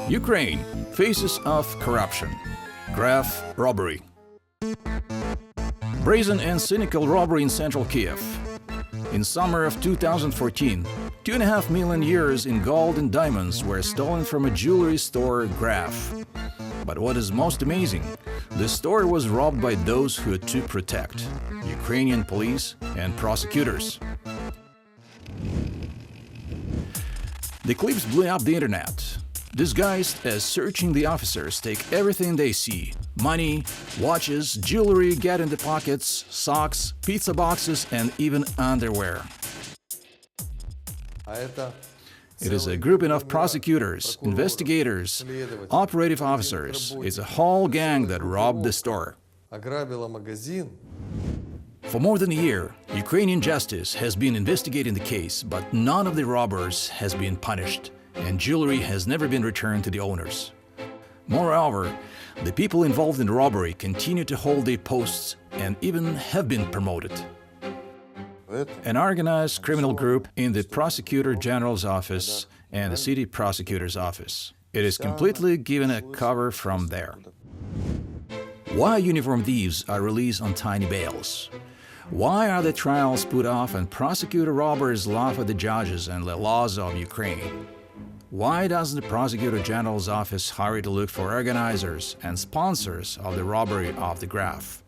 Ukraine, faces of corruption. Graff robbery. Brazen and cynical robbery in central Kyiv. In summer of 2014, 2.5 million euros in gold and diamonds were stolen from a jewelry store, Graff. But what is most amazing, the store was robbed by those who had to protect Ukrainian police and prosecutors. The clips blew up the internet. Disguised as searching, the officers take everything they see: money, watches, jewelry, get in the pockets, socks, pizza boxes, and even underwear. It is a grouping of prosecutors, investigators, operative officers. It's a whole gang that robbed the store. For more than a year, Ukrainian justice has been investigating the case, but none of the robbers has been punished, and jewelry has never been returned to the owners. Moreover, the people involved in the robbery continue to hold their posts and even have been promoted. An organized criminal group in the Prosecutor General's office and the City Prosecutor's office. It is completely given a cover from there. Why uniformed thieves are released on tiny bails? Why are the trials put off and prosecutor robbers laugh at the judges and the laws of Ukraine? Why doesn't the Prosecutor General's office hurry to look for organizers and sponsors of the robbery of the Graff?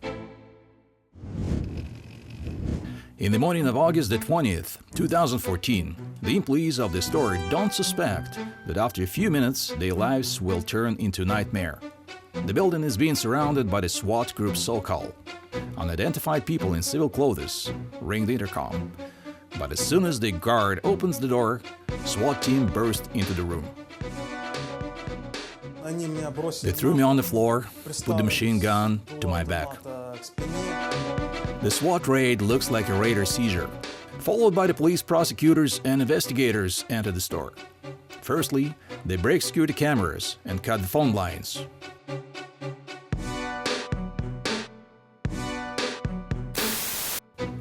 In the morning of August the 20th, 2014, the employees of the store don't suspect that after a few minutes their lives will turn into a nightmare. The building is being surrounded by the SWAT group so-called. Unidentified people in civil clothes ring the intercom. But as soon as the guard opens the door, SWAT team burst into the room. They threw me on the floor, put the machine gun to my back. The SWAT raid looks like a raider seizure. Followed by the police, prosecutors, and investigators enter the store. Firstly, they break security cameras and cut the phone lines.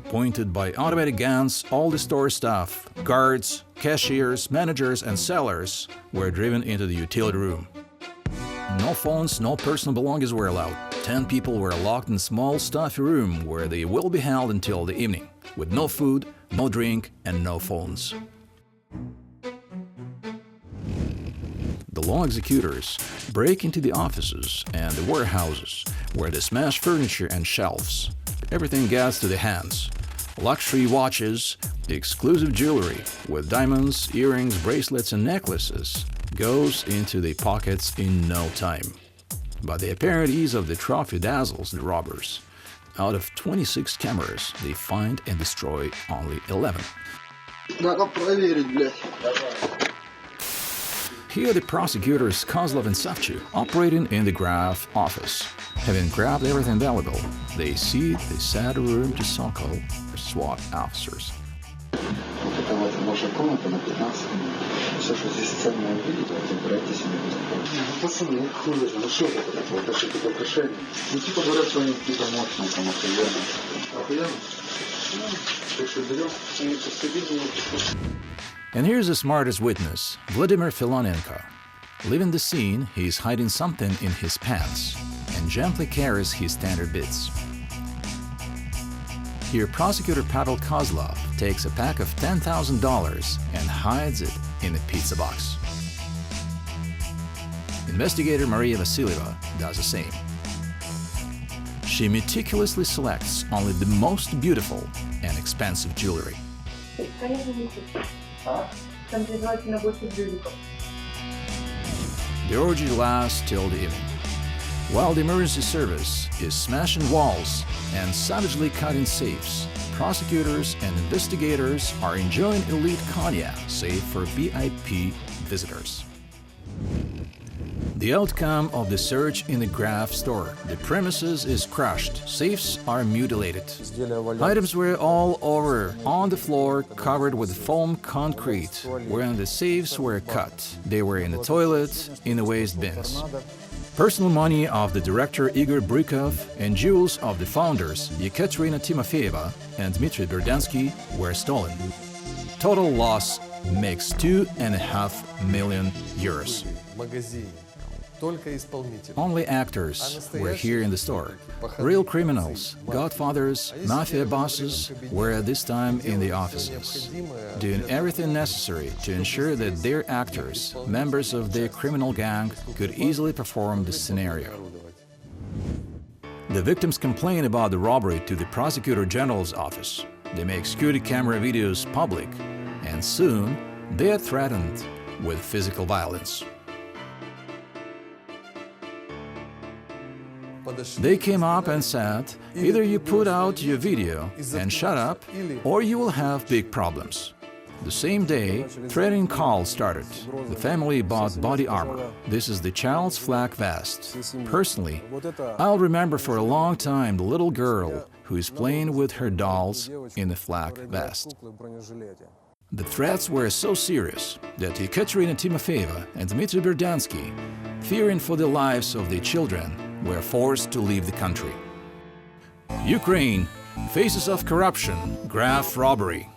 Pointed by automatic guns, all the store staff, guards, cashiers, managers, and sellers were driven into the utility room. No phones, no personal belongings were allowed. 10 people were locked in a small, stuffy room where they will be held until the evening, with no food, no drink, and no phones. The law executors break into the offices and the warehouses, where they smash furniture and shelves. Everything gets to the hands. Luxury watches, exclusive jewelry with diamonds, earrings, bracelets, and necklaces goes into the pockets in no time. But the apparent ease of the trophy dazzles the robbers. Out of 26 cameras, they find and destroy only 11. Here the prosecutors Kozlov and Savchuk operating in the Graff office. Having grabbed everything valuable, they see the sad room to so-called SWAT officers. And here's the smartest witness, Vladimir Filonenko. Leaving the scene, he is hiding something in his pants and gently carries his standard bits. Here, prosecutor Pavel Kozlov takes a pack of $10,000 and hides it in a pizza box. Investigator Maria Vasilyeva does the same. She meticulously selects only the most beautiful and expensive jewelry. The orgy lasts till the evening, while the emergency service is smashing walls and savagely cutting safes. Prosecutors and investigators are enjoying elite cognac, save for VIP visitors. The outcome of the search in the Graff store: the premises is crushed, safes are mutilated. Items were all over, on the floor, covered with foam concrete. When the safes were cut, they were in the toilet, in the waste bins. Personal money of the director Igor Brykov and jewels of the founders Yekaterina Timofeyeva and Dmitry Berdansky were stolen. Total loss makes €2.5 million. Only actors were here in the store. Real criminals, godfathers, mafia bosses were at this time in the offices, doing everything necessary to ensure that their actors, members of their criminal gang, could easily perform this scenario. The victims complain about the robbery to the Prosecutor General's office. They make security camera videos public, and soon they are threatened with physical violence. They came up and said, either you put out your video and shut up, or you will have big problems. The same day, threatening calls started. The family bought body armor. This is the child's flak vest. Personally, I'll remember for a long time the little girl who is playing with her dolls in the flak vest. The threats were so serious that Ekaterina Timofeyeva and Dmitry Berdansky, fearing for the lives of their children, were forced to leave the country. Ukraine, faces of corruption, Graff robbery.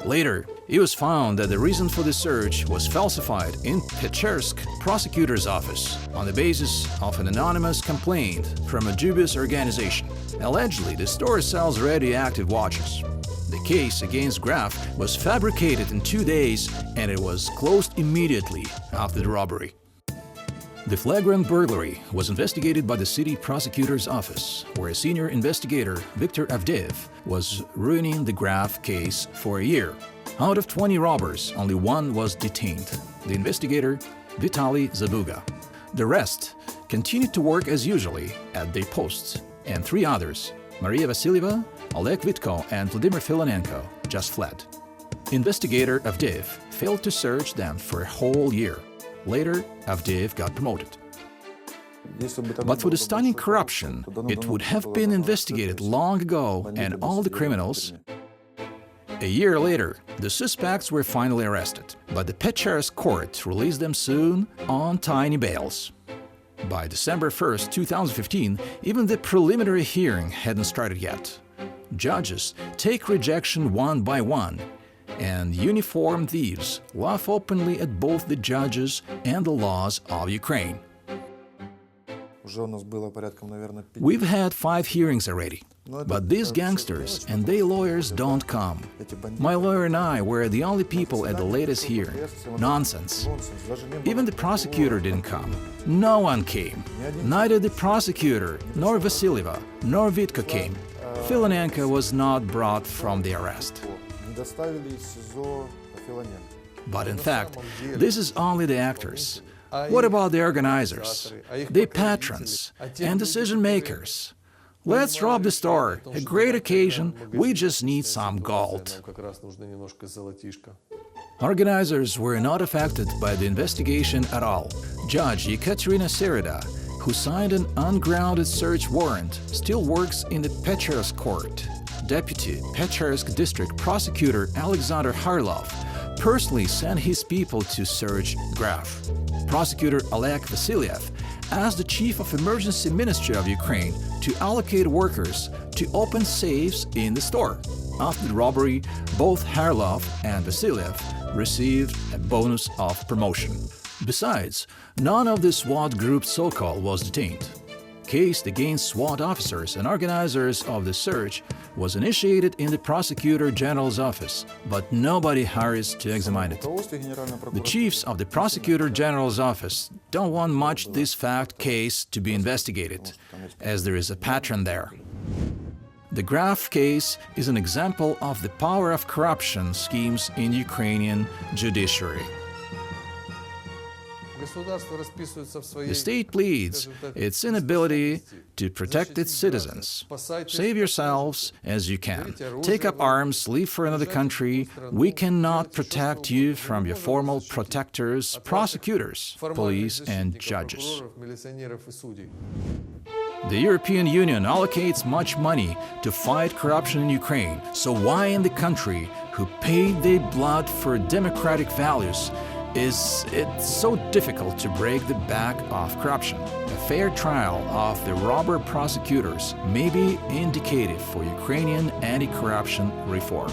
Later, it was found that the reason for the search was falsified in Pechersk prosecutor's office on the basis of an anonymous complaint from a dubious organization. Allegedly, the store sells radioactive watches. The case against Graff was fabricated in 2 days, and it was closed immediately after the robbery. The flagrant burglary was investigated by the city prosecutor's office, where a senior investigator, Viktor Avdeyev, was ruining the Graff case for a year. Out of 20 robbers, only one was detained, the investigator Vitaly Zabuga. The rest continued to work as usually at their posts, and 3 others, Maria Vasilyeva, Oleg Vitko, and Vladimir Filonenko, just fled. Investigator Avdeyev failed to search them for a whole year. Later, Avdeyev got promoted. But for the stunning corruption, it would have been investigated long ago, and all the criminals. A year later, the suspects were finally arrested, but the Pechersk court released them soon on tiny bails. By December 1st, 2015, even the preliminary hearing hadn't started yet. Judges take rejection one by one, and uniformed thieves laugh openly at both the judges and the laws of Ukraine. We've had 5 hearings already, but these gangsters and their lawyers don't come. My lawyer and I were the only people at the latest hearing. Nonsense. Even the prosecutor didn't come. No one came. Neither the prosecutor, nor Vasilyeva, nor Vitko came. Filonenko was not brought from the arrest. But in fact, this is only the actors. What about the organizers, the patrons, and decision-makers? Let's rob the store. A great occasion, we just need some gold. Organizers were not affected by the investigation at all. Judge Ekaterina Sereda, who signed an ungrounded search warrant, still works in the Pechersk court. Deputy Pechersk District Prosecutor Alexander Harlov personally sent his people to search Graff. Prosecutor Oleg Vasilyev asked the Chief of Emergency Ministry of Ukraine to allocate workers to open safes in the store. After the robbery, both Harlov and Vasilyev received a bonus of promotion. Besides, none of the SWAT group so-called was detained. Case against SWAT officers and organizers of the search was initiated in the Prosecutor General's office, but nobody hurries to examine it. The chiefs of the Prosecutor General's office don't want much this fact case to be investigated, as there is a patron there. The Graff case is an example of the power of corruption schemes in Ukrainian judiciary. The state pleads its inability to protect its citizens. Save yourselves as you can. Take up arms, leave for another country. We cannot protect you from your formal protectors, prosecutors, police, and judges. The European Union allocates much money to fight corruption in Ukraine. So why in the country who paid their blood for democratic values is it so difficult to break the back of corruption? A fair trial of the robber prosecutors may be indicative for Ukrainian anti-corruption reform.